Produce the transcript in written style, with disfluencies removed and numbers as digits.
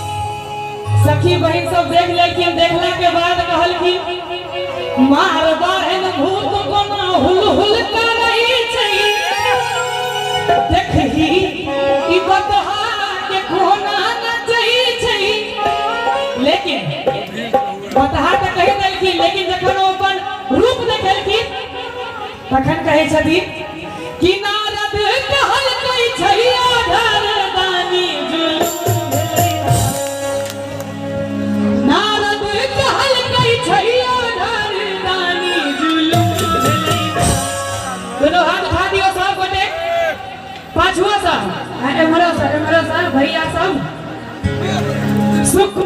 सखी बहन सब देख लेकिन देखला के बाद कहल कि मार बहन भूत कोना हुल हुल करई छै देखही ई बतहा के कोना नचई छै। लेकिन बतहा त कहि देलखिन, लेकिन जखन ओ अपन रूप देखलखिन तखन कहै छथिन कि नारद कहल कई छै आधार दानी पांचवा सा भैया सब सुख